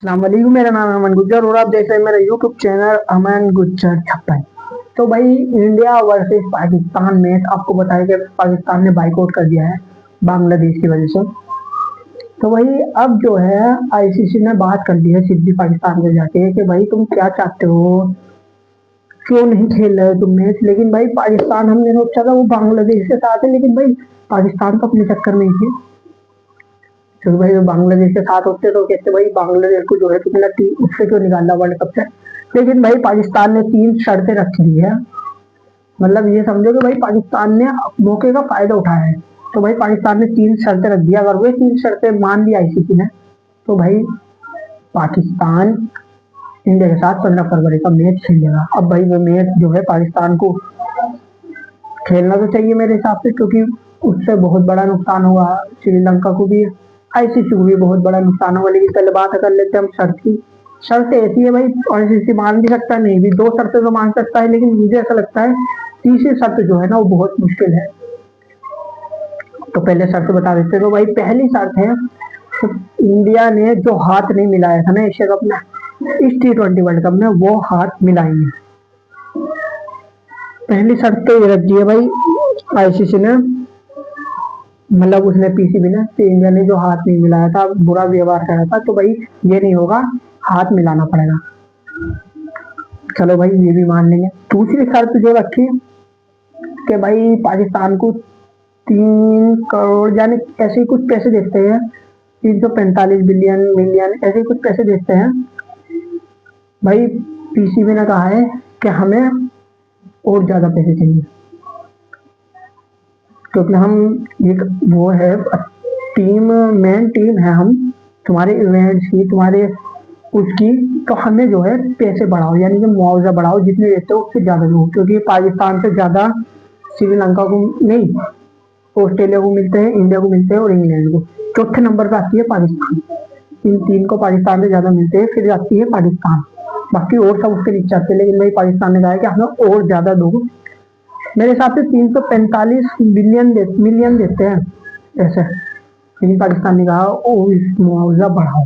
अस्सलामुअलैकुम, मेरा नाम है अमन गुज्जर और आप देख रहे हैं मेरा यूट्यूब चैनल अमन गुज्जर 56। तो भाई इंडिया वर्सेस पाकिस्तान मैच आपको बताया कि पाकिस्तान ने बाइकआउट कर दिया है बांग्लादेश की वजह से। तो भाई अब जो है आईसीसी ने बात कर दी है सीधी पाकिस्तान को जाके कि भाई तुम क्या चाहते हो, क्यों नहीं खेल रहे हो तुम मैच। लेकिन भाई पाकिस्तान हमने सोचा था वो बांग्लादेश के साथ है, लेकिन भाई पाकिस्तान तो अपने चक्कर में ही है। क्योंकि भाई बांग्लादेश के साथ होते तो कहते भाई बांग्लादेश को जो है तुमने उससे क्यों निकाला वर्ल्ड कप से। लेकिन भाई पाकिस्तान ने 3 शर्तें रख दी है। मतलब ये समझो कि भाई पाकिस्तान ने मौके का फायदा उठाया है। तो भाई पाकिस्तान ने 3 शर्तें रख दी, अगर वे 3 शर्तें मान ली आईसीसी ने तो भाई पाकिस्तान इंडिया के साथ 15 फरवरी का मैच खेलेगा। अब भाई वो मैच जो है पाकिस्तान को खेलना तो चाहिए मेरे हिसाब से, क्योंकि उससे बहुत बड़ा नुकसान होगा श्रीलंका को भी, आईसीसी को भी बहुत बड़ा नुकसान होगा। लेकिन पहले बात कर लेते हैं हम शर्त की। शर्त ऐसी है भाई, आईसीसी मान भी सकता है, नहीं भी, 2 शर्तें तो मान सकता है, लेकिन मुझे ऐसा लगता है तीसरी शर्त जो है ना वो बहुत मुश्किल है। तो पहले शर्त बता देते हैं। तो भाई पहली शर्त है, तो इंडिया ने जो हाथ नहीं मिलाया था ना एशिया कप में, इस T20 वर्ल्ड कप में वो हाथ मिलाएंगे। पहली शर्त तो ये रख दी है भाई आईसीसी ने, मतलब उसने पीसीबी ने, तो इंडिया ने जो हाथ नहीं मिलाया था, बुरा व्यवहार करा था, तो भाई ये नहीं होगा, हाथ मिलाना पड़ेगा। चलो भाई ये भी मान लेंगे। दूसरी शर्त जो रखी कि भाई पाकिस्तान को 3 करोड़ यानी ऐसे ही कुछ पैसे देते हैं, 345 बिलियन मिलियन ऐसे ही कुछ पैसे देते हैं। भाई पीसीबी ने कहा है कि हमें और ज्यादा पैसे चाहिए, क्योंकि हम एक वो है टीम, मेन टीम है हम, तुम्हारे इवेंट्स की, तुम्हारे उसकी, तो हमें जो है पैसे बढ़ाओ, यानी कि मुआवजा बढ़ाओ, जितने देते हो उससे ज्यादा दो। क्योंकि पाकिस्तान से ज्यादा श्रीलंका को नहीं, ऑस्ट्रेलिया को मिलते हैं, इंडिया को मिलते हैं और इंग्लैंड को। चौथे नंबर पर आती है पाकिस्तान। इन 3 को पाकिस्तान से ज्यादा मिलते हैं, फिर आती है पाकिस्तान, बाकी और सब उसके नीचे आते हैं। लेकिन भाई पाकिस्तान ने कहा है कि हमें और ज्यादा दो। मेरे हिसाब से 345 मिलियन देते हैं ऐसे, लेकिन पाकिस्तान ने कहा ओ इस मुआवजा बढ़ाओ।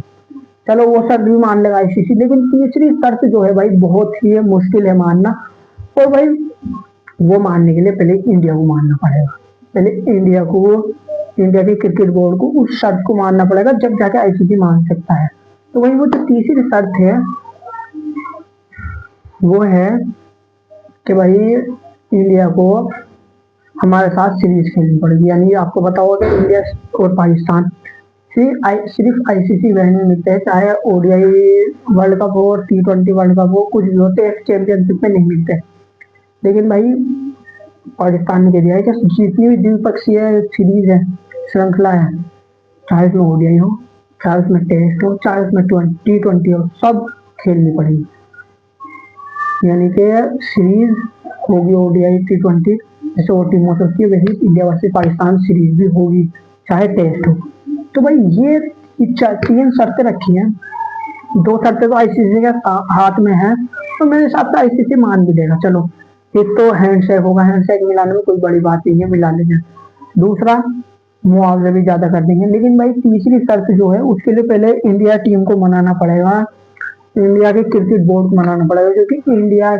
चलो वो शर्त भी मान लेगा आईसीसी। लेकिन तीसरी शर्त जो है भाई बहुत ही मुश्किल है मानना, और भाई वो मानने के लिए पहले इंडिया को मानना पड़ेगा। पहले इंडिया के क्रिकेट बोर्ड को उस शर्त को मानना पड़ेगा, जब जाके आईसीसी मान सकता है। तो भाई वो जो तीसरी शर्त है वो है कि भाई इंडिया को हमारे साथ सीरीज खेलनी पड़ेगी। यानी आपको पता होगा कि इंडिया और पाकिस्तान सिर्फ आईसीसी इवेंट में मिलते हैं, चाहे ओडीआई वर्ल्ड कप हो और T20 वर्ल्ड कप हो, कुछ भी होते हैं, चैंपियनशिप में नहीं मिलते। लेकिन भाई पाकिस्तान ने कह दिया है कि जितनी भी द्विपक्षीय सीरीज है, श्रृंखला है, चाहे उसमें ओडीआई हो, चाहे उसमें टेस्ट हो, चाहे उसमें T20 हो, सब खेलनी पड़ेगी। यानी कि सीरीज होगी ओडीआई T20, जैसे ओ टीमों से होती है, वैसे इंडिया वर्सेस पाकिस्तान सीरीज भी होगी, चाहे टेस्ट हो। तो भाई ये 3 शर्तें रखी हैं। 2 शर्तें तो आईसीसी के हाथ में है, तो मेरे हिसाब से आईसीसी मान भी देगा। चलो, एक तो हैंडशेक होगा, हैंडशेक मिलाने में कोई बड़ी बात नहीं है, मिला लेंगे। दूसरा, मुआवजा भी ज्यादा कर देंगे। लेकिन भाई तीसरी शर्त जो है उसके लिए पहले इंडिया टीम को मनाना पड़ेगा, इंडिया के क्रिकेट बोर्ड को मनाना पड़ेगा, क्योंकि इंडिया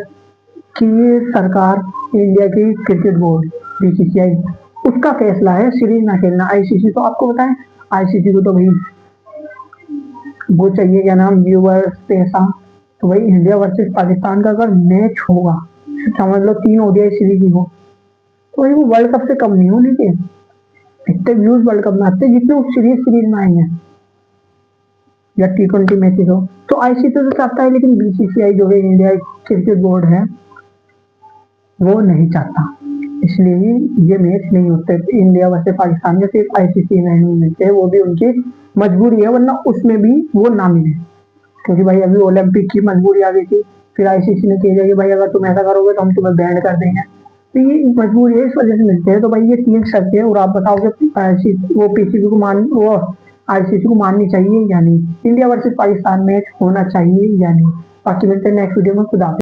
की सरकार, इंडिया की क्रिकेट बोर्ड बीसीसीआई, उसका फैसला है सीरीज ना खेलना। आईसीसी तो आपको बताएं, आईसीसी को तो भाई वो चाहिए क्या नाम, व्यूअर्स, पैसा। तो भाई इंडिया वर्सेस पाकिस्तान का अगर मैच होगा, समझ लो 3 ओडीआई सीरीज ही हो, तो भाई वो वर्ल्ड कप से कम नहीं होने के इतने व्यूज वर्ल्ड कप में आते जितने उस सीरीज में आएंगे, या T20 मैचेस हो। तो आईसीसी तो चाहता है, लेकिन बीसीसीआई जो है, इंडिया क्रिकेट बोर्ड है, वो नहीं चाहता, इसलिए ये मैच नहीं होते इंडिया वर्सेस पाकिस्तान के, सिर्फ आईसीसी में नहीं मिलते हैं। वो भी उनकी मजबूरी है, वरना उसमें भी वो ना मिले, क्योंकि भाई अभी ओलंपिक की मजबूरी आ गई थी, फिर आईसीसी ने कह दिया कि भाई अगर तुम ऐसा करोगे तो हम तुम्हें बैन कर देंगे। तो ये मजबूरी है, इस वजह से मिलते हैं। तो भाई ये 3 शर्तें हैं, और आप बताओगे वो पीसीबी को वो आईसीसी को माननी चाहिए या नहीं, इंडिया वर्सेस पाकिस्तान मैच होना चाहिए या नहीं। बाकी मिलते हैं नेक्स्ट वीडियो में। खुदा हाफिज़।